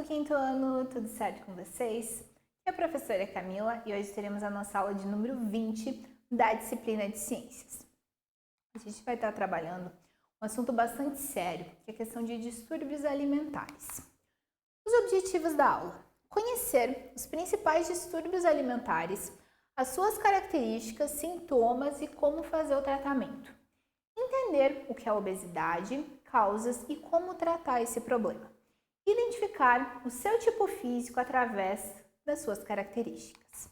quinto ano, tudo certo com vocês? Aqui é a professora Camila e hoje teremos a nossa aula de número 20 da disciplina de Ciências. A gente vai estar trabalhando um assunto bastante sério, que é a questão de distúrbios alimentares. Os objetivos da aula: conhecer os principais distúrbios alimentares, as suas características, sintomas e como fazer o tratamento. Entender o que é obesidade, causas e como tratar esse problema. Identificar o seu tipo físico através das suas características.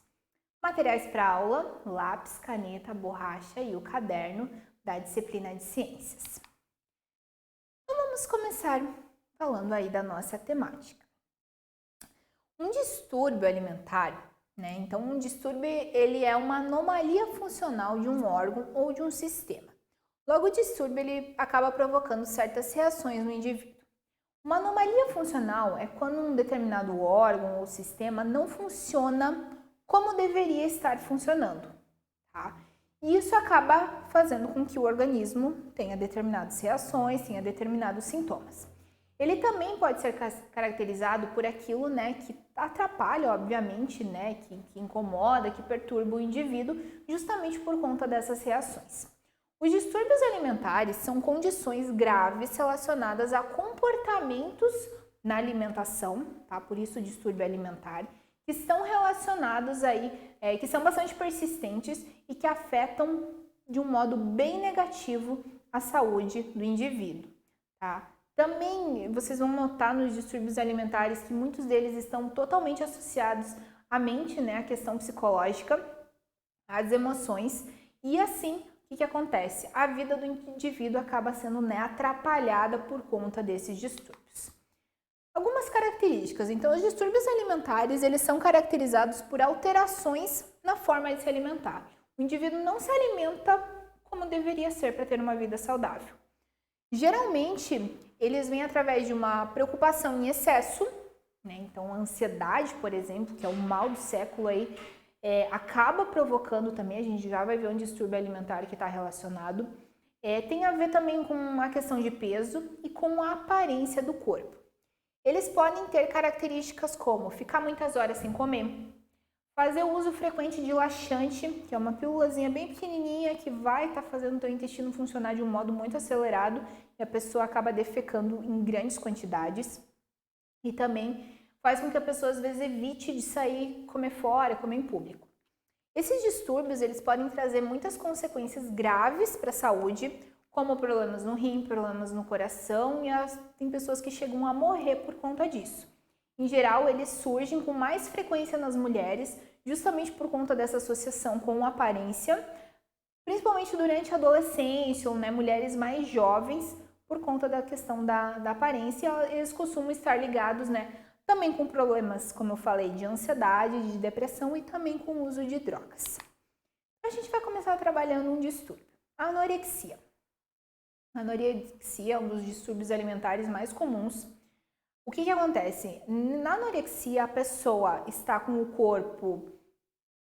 Materiais para aula: lápis, caneta, borracha e o caderno da disciplina de Ciências. Então vamos começar falando aí da nossa temática. Um distúrbio alimentar, Então um distúrbio ele é uma anomalia funcional de um órgão ou de um sistema. Logo, o distúrbio ele acaba provocando certas reações no indivíduo. Uma anomalia funcional é quando um determinado órgão ou sistema não funciona como deveria estar funcionando, tá? E isso acaba fazendo com que o organismo tenha determinadas reações, tenha determinados sintomas. Ele também pode ser caracterizado por aquilo, que atrapalha, obviamente, que incomoda, que perturba o indivíduo, justamente por conta dessas reações. Os distúrbios alimentares são condições graves relacionadas a comportamentos na alimentação, tá? Por isso o distúrbio alimentar, que estão relacionados que são bastante persistentes e que afetam de um modo bem negativo a saúde do indivíduo, tá? Também vocês vão notar nos distúrbios alimentares que muitos deles estão totalmente associados à mente, a questão psicológica, às emoções, e assim, o que acontece? A vida do indivíduo acaba sendo atrapalhada por conta desses distúrbios. Algumas características. Então, os distúrbios alimentares, eles são caracterizados por alterações na forma de se alimentar. O indivíduo não se alimenta como deveria ser para ter uma vida saudável. Geralmente, eles vêm através de uma preocupação em excesso, Então, a ansiedade, por exemplo, que é o mal do século aí, acaba provocando também, a gente já vai ver um distúrbio alimentar que está relacionado. Tem a ver também com a questão de peso e com a aparência do corpo. Eles podem ter características como ficar muitas horas sem comer, fazer o uso frequente de laxante, que é uma pílulazinha bem pequenininha que vai estar fazendo o teu intestino funcionar de um modo muito acelerado e a pessoa acaba defecando em grandes quantidades. E também faz com que a pessoa às vezes evite de sair, comer fora, comer em público. Esses distúrbios eles podem trazer muitas consequências graves para a saúde, como problemas no rim, problemas no coração e tem pessoas que chegam a morrer por conta disso. Em geral, eles surgem com mais frequência nas mulheres, justamente por conta dessa associação com a aparência, principalmente durante a adolescência ou mulheres mais jovens, por conta da questão da aparência, eles costumam estar ligados, também com problemas, como eu falei, de ansiedade, de depressão e também com o uso de drogas. A gente vai começar trabalhando um distúrbio, a anorexia. A anorexia é um dos distúrbios alimentares mais comuns. O que acontece? Na anorexia, a pessoa está com o corpo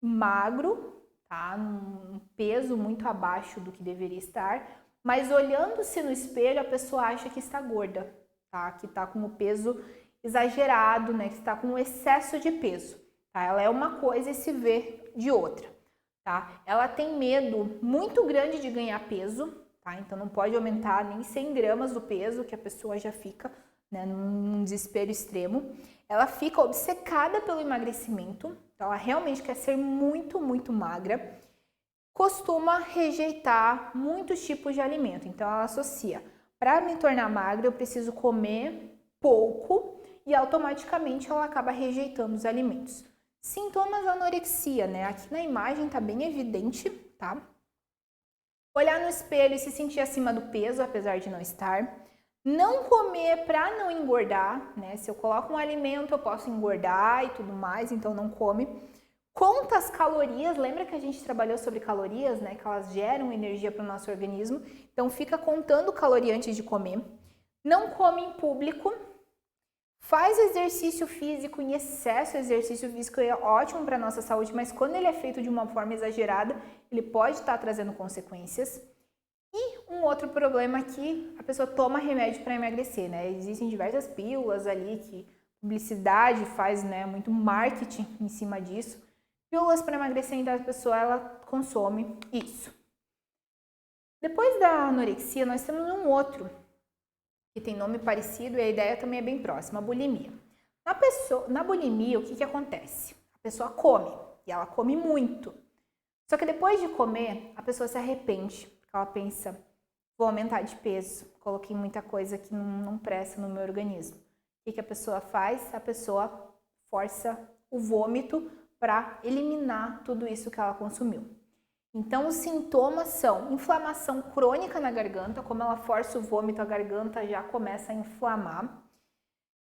magro, tá? Um peso muito abaixo do que deveria estar, mas olhando-se no espelho, a pessoa acha que está gorda, tá? Que está com o peso exagerado, que está com excesso de peso, tá? Ela é uma coisa e se vê de outra, tá? Ela tem medo muito grande de ganhar peso, tá? Então não pode aumentar nem 100 gramas do peso, que a pessoa já fica, num desespero extremo. Ela fica obcecada pelo emagrecimento, então ela realmente quer ser muito, muito magra. Costuma rejeitar muitos tipos de alimento, então ela associa: para me tornar magra eu preciso comer pouco, e automaticamente ela acaba rejeitando os alimentos. Sintomas da anorexia, Aqui na imagem tá bem evidente, tá? Olhar no espelho e se sentir acima do peso, apesar de não estar. Não comer para não engordar, Se eu coloco um alimento eu posso engordar e tudo mais, então não come. Conta as calorias, lembra que a gente trabalhou sobre calorias, Que elas geram energia para o nosso organismo, então fica contando caloria antes de comer. Não come em público. Faz exercício físico em excesso. Exercício físico é ótimo para a nossa saúde, mas quando ele é feito de uma forma exagerada, ele pode estar trazendo consequências. E um outro problema é que a pessoa toma remédio para emagrecer, Existem diversas pílulas ali que publicidade, faz, né, muito marketing em cima disso. Pílulas para emagrecer, então a pessoa ela consome isso. Depois da anorexia, nós temos um outro que tem nome parecido e a ideia também é bem próxima, a bulimia. Na bulimia, o que acontece? A pessoa come, e ela come muito. Só que depois de comer, a pessoa se arrepende, porque ela pensa, vou aumentar de peso, coloquei muita coisa que não presta no meu organismo. O que a pessoa faz? A pessoa força o vômito para eliminar tudo isso que ela consumiu. Então, os sintomas são inflamação crônica na garganta, como ela força o vômito, a garganta já começa a inflamar.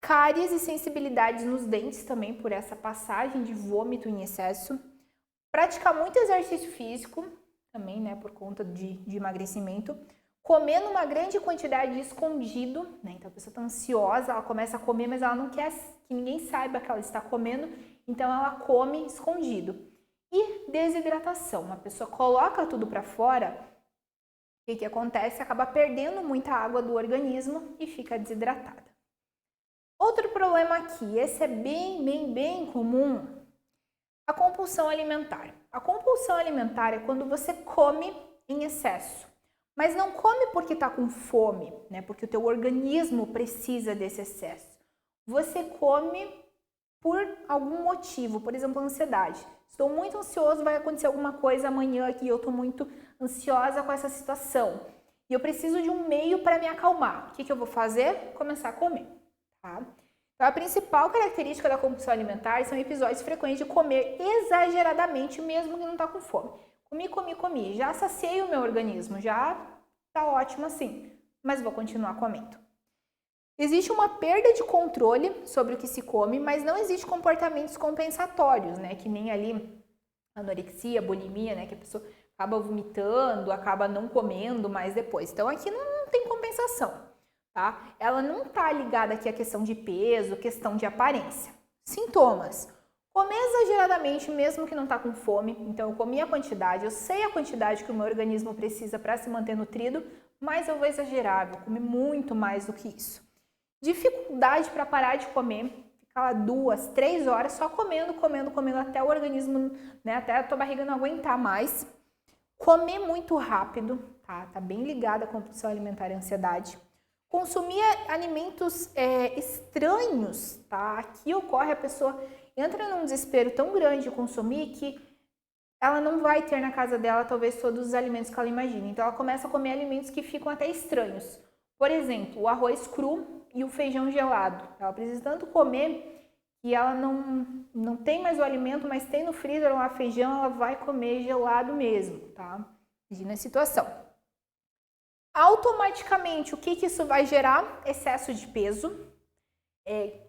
Cáries e sensibilidade nos dentes também por essa passagem de vômito em excesso. Praticar muito exercício físico, também, né, por conta de emagrecimento. Comendo uma grande quantidade escondido, né, então a pessoa está ansiosa, ela começa a comer, mas ela não quer que ninguém saiba que ela está comendo, então ela come escondido. E desidratação, uma pessoa coloca tudo para fora, o que acontece? Acaba perdendo muita água do organismo e fica desidratada. Outro problema aqui, esse é bem comum, a compulsão alimentar. A compulsão alimentar é quando você come em excesso, mas não come porque está com fome, né? Porque o teu organismo precisa desse excesso. Você come por algum motivo, por exemplo, ansiedade. Estou muito ansioso, vai acontecer alguma coisa amanhã aqui, eu estou muito ansiosa com essa situação. E eu preciso de um meio para me acalmar. O que eu vou fazer? Começar a comer, tá? Então, a principal característica da compulsão alimentar são episódios frequentes de comer exageradamente, mesmo que não está com fome. Comi, já saciei o meu organismo, já está ótimo assim, mas vou continuar comendo. Existe uma perda de controle sobre o que se come, mas não existe comportamentos compensatórios, né? Que nem ali anorexia, bulimia, né? Que a pessoa acaba vomitando, acaba não comendo mais depois. Então aqui não tem compensação, tá? Ela não tá ligada aqui à questão de peso, questão de aparência. Sintomas. Comer exageradamente, mesmo que não tá com fome. Então eu comi a quantidade, eu sei a quantidade que o meu organismo precisa para se manter nutrido, mas eu vou exagerar, vou comer muito mais do que isso. Dificuldade para parar de comer, ficar lá 2, 3 horas só comendo até o organismo, né, até a tua barriga não aguentar mais. Comer muito rápido, tá bem ligada à compulsão alimentar e ansiedade. Consumir alimentos estranhos, tá? Aqui ocorre, a pessoa entra num desespero tão grande de consumir que ela não vai ter na casa dela talvez todos os alimentos que ela imagina. Então ela começa a comer alimentos que ficam até estranhos. Por exemplo, o arroz cru e o feijão gelado. Ela precisa tanto comer que ela não tem mais o alimento, mas tem no freezer lá feijão, ela vai comer gelado mesmo, tá? Imagina a situação. Automaticamente, o que isso vai gerar? Excesso de peso.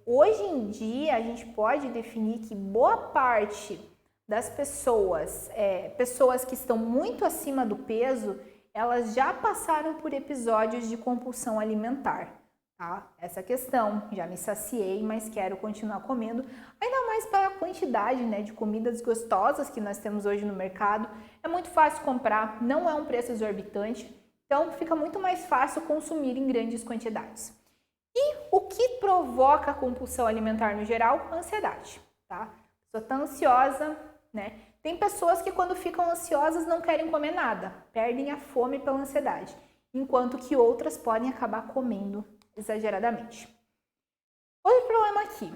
Hoje em dia, a gente pode definir que boa parte das pessoas, pessoas que estão muito acima do peso, elas já passaram por episódios de compulsão alimentar, tá? Essa questão, já me saciei, mas quero continuar comendo, ainda mais pela quantidade, né, de comidas gostosas que nós temos hoje no mercado. É muito fácil comprar, não é um preço exorbitante, então fica muito mais fácil consumir em grandes quantidades. E o que provoca a compulsão alimentar no geral? Ansiedade, tá? A pessoa está ansiosa, né? Tem pessoas que quando ficam ansiosas não querem comer nada, perdem a fome pela ansiedade, enquanto que outras podem acabar comendo exageradamente. Outro problema aqui,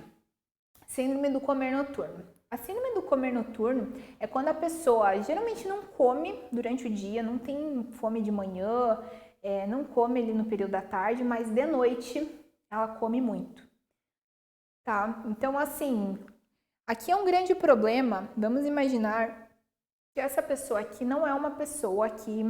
síndrome do comer noturno. A síndrome do comer noturno é quando a pessoa geralmente não come durante o dia, não tem fome de manhã, não come ali no período da tarde, mas de noite ela come muito, tá? Então, assim, aqui é um grande problema. Vamos imaginar que essa pessoa aqui não é uma pessoa que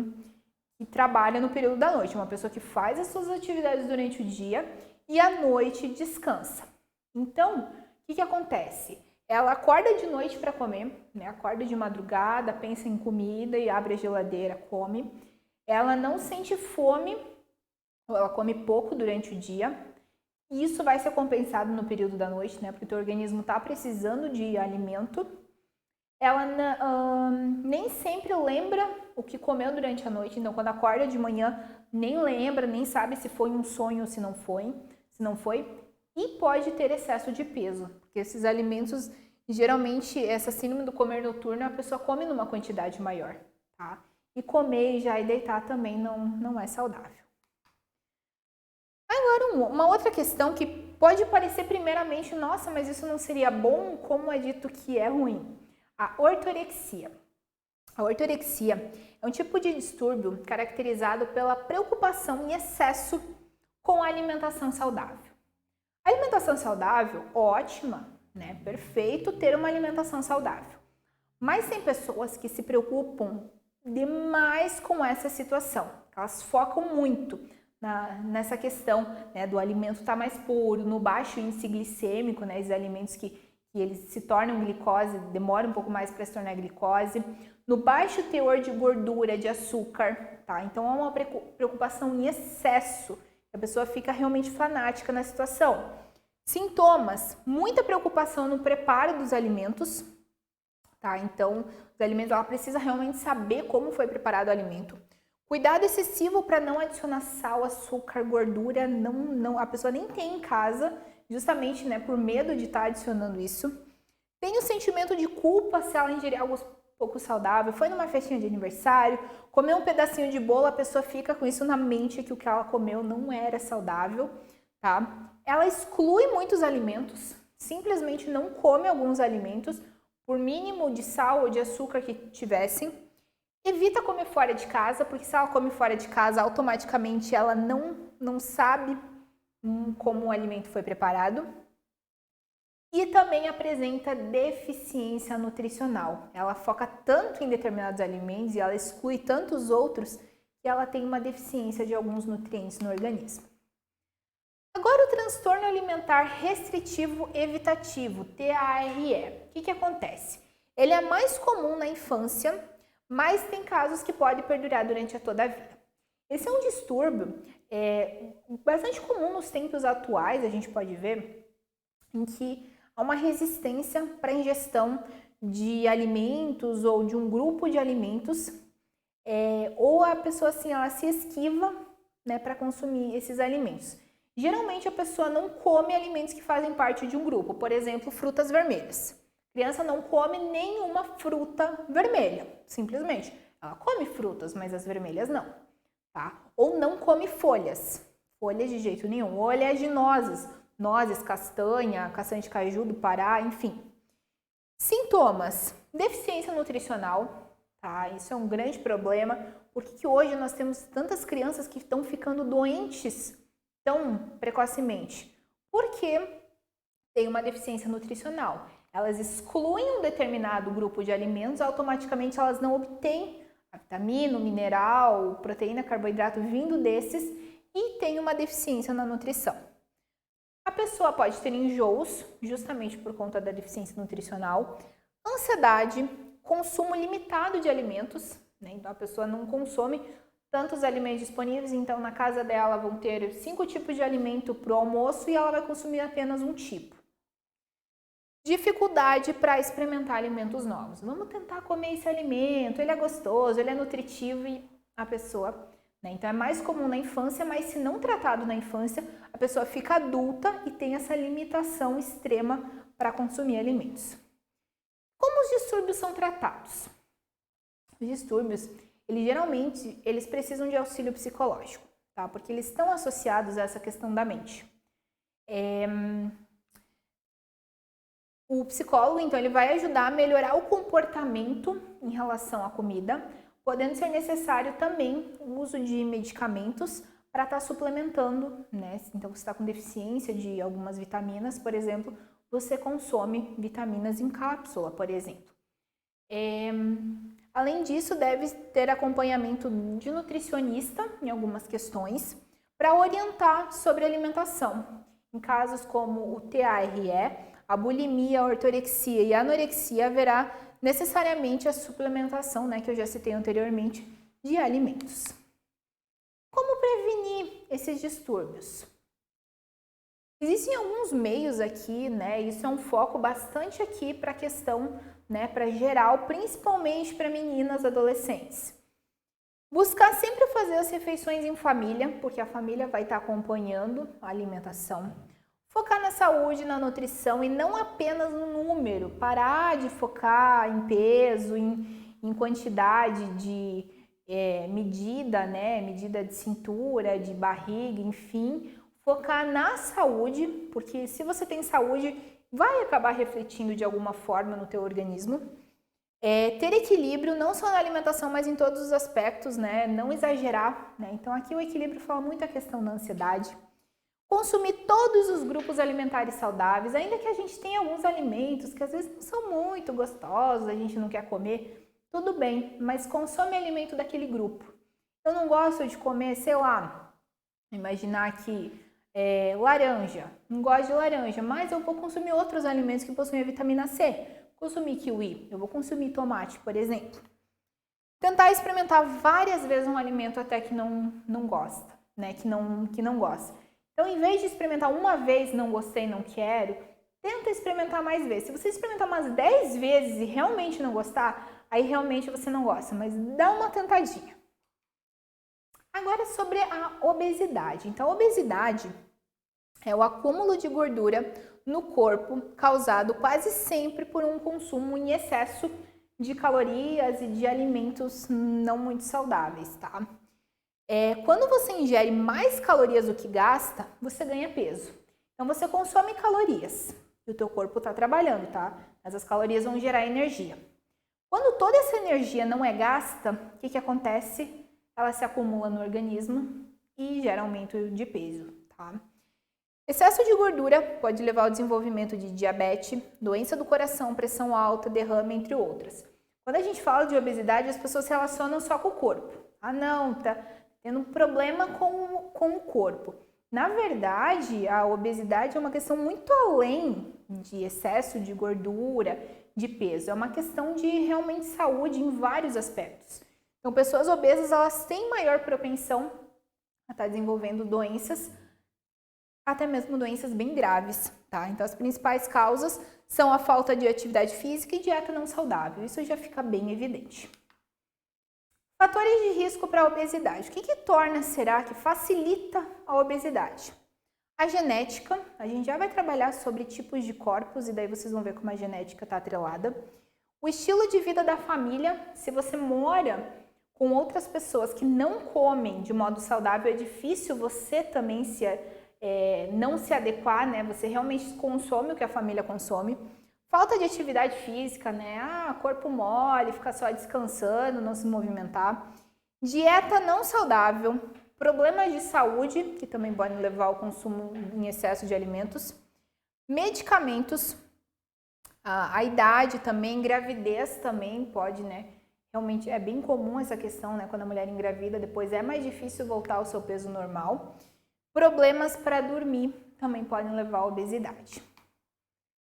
trabalha no período da noite, é uma pessoa que faz as suas atividades durante o dia e à noite descansa. Então, o que acontece? Ela acorda de noite para comer, né? Acorda de madrugada, pensa em comida e abre a geladeira, come. Ela não sente fome, ou ela come pouco durante o dia. Isso vai ser compensado no período da noite, né? Porque o teu organismo está precisando de alimento. Ela nem sempre lembra o que comeu durante a noite. Então, quando acorda de manhã, nem lembra, nem sabe se foi um sonho ou se não foi. e pode ter excesso de peso, porque esses alimentos, geralmente, essa síndrome do comer noturno, a pessoa come numa quantidade maior, tá? E comer já e deitar também não é saudável. Agora, uma outra questão que pode parecer primeiramente, nossa, mas isso não seria bom, como é dito que é ruim. A ortorexia. A ortorexia é um tipo de distúrbio caracterizado pela preocupação em excesso com a alimentação saudável. A alimentação saudável, ótima, né? Perfeito ter uma alimentação saudável. Mas tem pessoas que se preocupam demais com essa situação. Elas focam muito nessa questão, né, do alimento estar mais puro, no baixo índice glicêmico, né, os alimentos que eles se tornam glicose, demoram um pouco mais para se tornar glicose, no baixo teor de gordura, de açúcar, tá? Então é uma preocupação em excesso, a pessoa fica realmente fanática na situação. Sintomas, muita preocupação no preparo dos alimentos, tá? Então, os alimentos, ela precisa realmente saber como foi preparado o alimento. Cuidado excessivo para não adicionar sal, açúcar, gordura, a pessoa nem tem em casa, justamente, né, por medo de estar adicionando isso. Tem o sentimento de culpa se ela ingerir algo pouco saudável, foi numa festinha de aniversário, comeu um pedacinho de bolo, a pessoa fica com isso na mente que o que ela comeu não era saudável, tá? Ela exclui muitos alimentos, simplesmente não come alguns alimentos, por mínimo de sal ou de açúcar que tivessem. Evita comer fora de casa, porque se ela come fora de casa, automaticamente ela não sabe como o alimento foi preparado. E também apresenta deficiência nutricional. Ela foca tanto em determinados alimentos e ela exclui tantos outros que ela tem uma deficiência de alguns nutrientes no organismo. Agora, o transtorno alimentar restritivo evitativo, TARE. O que acontece? Ele é mais comum na infância, mas tem casos que podem perdurar durante toda a vida. Esse é um distúrbio bastante comum nos tempos atuais, a gente pode ver, em que há uma resistência para a ingestão de alimentos ou de um grupo de alimentos, ou a pessoa assim, ela se esquiva, né, para consumir esses alimentos. Geralmente a pessoa não come alimentos que fazem parte de um grupo, por exemplo, frutas vermelhas. A criança não come nenhuma fruta vermelha, simplesmente. Ela come frutas, mas as vermelhas não, tá? Ou não come folhas de jeito nenhum, ou oleaginosas, nozes, castanha de caju do Pará, enfim. Sintomas: deficiência nutricional, tá? Isso é um grande problema, porque hoje nós temos tantas crianças que estão ficando doentes tão precocemente, porque tem uma deficiência nutricional. Elas excluem um determinado grupo de alimentos, automaticamente elas não obtêm a vitamina, o mineral, proteína, carboidrato vindo desses e tem uma deficiência na nutrição. A pessoa pode ter enjoos, justamente por conta da deficiência nutricional, ansiedade, consumo limitado de alimentos, né? Então a pessoa não consome tantos alimentos disponíveis, então na casa dela vão ter 5 tipos de alimento para o almoço e ela vai consumir apenas um tipo. Dificuldade para experimentar alimentos novos. Vamos tentar comer esse alimento, ele é gostoso, ele é nutritivo e a pessoa, né? Então é mais comum na infância, mas se não tratado na infância, a pessoa fica adulta e tem essa limitação extrema para consumir alimentos. Como os distúrbios são tratados? Os distúrbios, geralmente, eles precisam de auxílio psicológico, tá? Porque eles estão associados a essa questão da mente. O psicólogo, então, ele vai ajudar a melhorar o comportamento em relação à comida, podendo ser necessário também o uso de medicamentos para estar suplementando, né? Então, você está com deficiência de algumas vitaminas, por exemplo, você consome vitaminas em cápsula, por exemplo. Além disso, deve ter acompanhamento de nutricionista em algumas questões para orientar sobre alimentação. Em casos como o TARE, a bulimia, a ortorexia e a anorexia, haverá necessariamente a suplementação, né, que eu já citei anteriormente, de alimentos. Como prevenir esses distúrbios? Existem alguns meios aqui, né? Isso é um foco bastante aqui para a questão, né, para geral, principalmente para meninas adolescentes. Buscar sempre fazer as refeições em família, porque a família vai estar acompanhando a alimentação. Focar na saúde, na nutrição e não apenas no número. Parar de focar em peso, em quantidade de medida, né? Medida de cintura, de barriga, enfim. Focar na saúde, porque se você tem saúde, vai acabar refletindo de alguma forma no teu organismo. Ter equilíbrio, não só na alimentação, mas em todos os aspectos, né? Não exagerar, né? Então aqui o equilíbrio fala muito a questão da ansiedade. Consumir todos os grupos alimentares saudáveis, ainda que a gente tenha alguns alimentos que às vezes não são muito gostosos, a gente não quer comer, tudo bem, mas consome alimento daquele grupo. Eu não gosto de comer, sei lá, imaginar aqui laranja, não gosto de laranja, mas eu vou consumir outros alimentos que possuem a vitamina C. Consumir kiwi, eu vou consumir tomate, por exemplo. Tentar experimentar várias vezes um alimento até que não gosta, né? Que não gosta. Então, em vez de experimentar uma vez, não gostei, não quero, tenta experimentar mais vezes. Se você experimentar umas 10 vezes e realmente não gostar, aí realmente você não gosta, mas dá uma tentadinha. Agora sobre a obesidade. Então, a obesidade é o acúmulo de gordura no corpo causado quase sempre por um consumo em excesso de calorias e de alimentos não muito saudáveis, tá? Quando você ingere mais calorias do que gasta, você ganha peso. Então, você consome calorias e o teu corpo está trabalhando, tá? Mas as calorias vão gerar energia. Quando toda essa energia não é gasta, o que acontece? Ela se acumula no organismo e gera aumento de peso, tá? Excesso de gordura pode levar ao desenvolvimento de diabetes, doença do coração, pressão alta, derrame, entre outras. Quando a gente fala de obesidade, as pessoas se relacionam só com o corpo. Ah, não, tá tendo um problema com o corpo. Na verdade, a obesidade é uma questão muito além de excesso de gordura, de peso. É uma questão de realmente saúde em vários aspectos. Então, pessoas obesas, elas têm maior propensão a estar desenvolvendo doenças, até mesmo doenças bem graves, tá? Então, as principais causas são a falta de atividade física e dieta não saudável. Isso já fica bem evidente. Fatores de risco para a obesidade. O que torna, será que facilita a obesidade? A genética, a gente já vai trabalhar sobre tipos de corpos e daí vocês vão ver como a genética está atrelada. O estilo de vida da família, se você mora com outras pessoas que não comem de modo saudável, é difícil você também não se adequar, né? Você realmente consome o que a família consome. Falta de atividade física, né? Corpo mole, ficar só descansando, não se movimentar. Dieta não saudável, problemas de saúde, que também podem levar ao consumo em excesso de alimentos. Medicamentos, a idade também, gravidez também pode, né? Realmente é bem comum essa questão, né? Quando a mulher engravida, depois é mais difícil voltar ao seu peso normal. Problemas para dormir também podem levar à obesidade.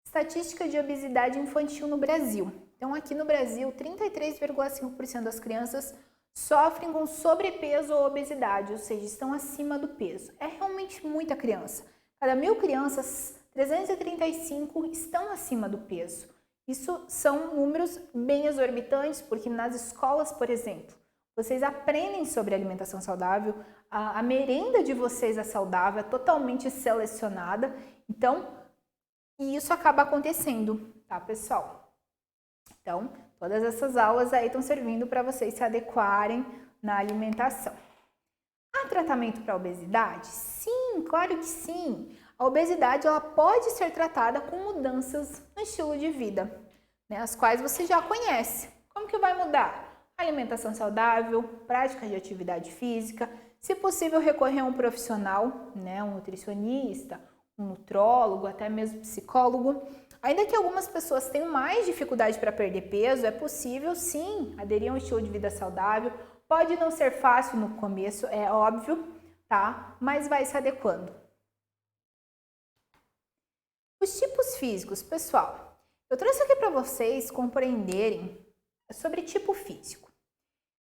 Estatística de obesidade infantil no Brasil. Então, aqui no Brasil, 33,5% das crianças sofrem com sobrepeso ou obesidade, ou seja, estão acima do peso. É realmente muita criança. Cada 1.000 crianças, 335 estão acima do peso. Isso são números bem exorbitantes, porque nas escolas, por exemplo, vocês aprendem sobre alimentação saudável, a merenda de vocês é saudável, é totalmente selecionada, então, e isso acaba acontecendo, tá, pessoal? Então, todas essas aulas aí estão servindo para vocês se adequarem na alimentação. Há tratamento para a obesidade? Sim, claro que sim. A obesidade ela pode ser tratada com mudanças no estilo de vida, né, as quais você já conhece. Como que vai mudar? Alimentação saudável, prática de atividade física, se possível recorrer a um profissional, né, um nutricionista, um nutrólogo, até mesmo psicólogo. Ainda que algumas pessoas tenham mais dificuldade para perder peso, é possível sim aderir a um estilo de vida saudável. Pode não ser fácil no começo, é óbvio, tá? Mas vai se adequando. Os tipos físicos, pessoal, eu trouxe aqui para vocês compreenderem sobre tipo físico.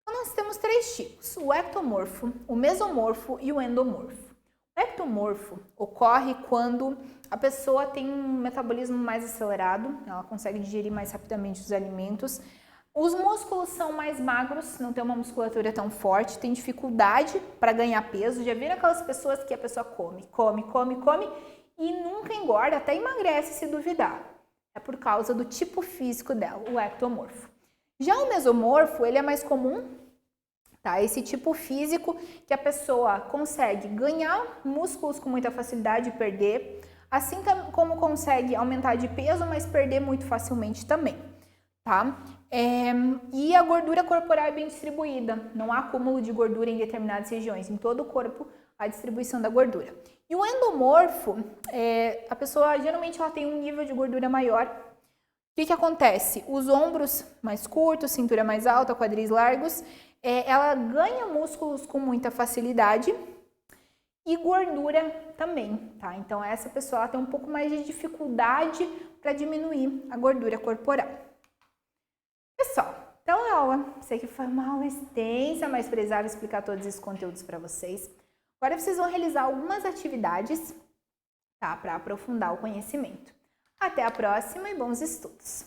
Então, nós temos 3 tipos, o ectomorfo, o mesomorfo e o endomorfo. O ectomorfo ocorre quando a pessoa tem um metabolismo mais acelerado, ela consegue digerir mais rapidamente os alimentos. Os músculos são mais magros, não tem uma musculatura tão forte, tem dificuldade para ganhar peso. Já viram aquelas pessoas que a pessoa come e nunca engorda, até emagrece se duvidar. É por causa do tipo físico dela, o ectomorfo. Já o mesomorfo, ele é mais comum, tá? Esse tipo físico que a pessoa consegue ganhar músculos com muita facilidade e perder, assim como consegue aumentar de peso, mas perder muito facilmente também, tá? E a gordura corporal é bem distribuída, não há acúmulo de gordura em determinadas regiões, em todo o corpo a distribuição da gordura. E o endomorfo, a pessoa geralmente ela tem um nível de gordura maior. O que acontece? Os ombros mais curtos, cintura mais alta, quadris largos, ela ganha músculos com muita facilidade e gordura também, tá? Então essa pessoa tem um pouco mais de dificuldade para diminuir a gordura corporal. Pessoal, então a aula, sei que foi uma aula extensa, mas precisava explicar todos esses conteúdos para vocês. Agora vocês vão realizar algumas atividades, tá? Para aprofundar o conhecimento. Até a próxima e bons estudos!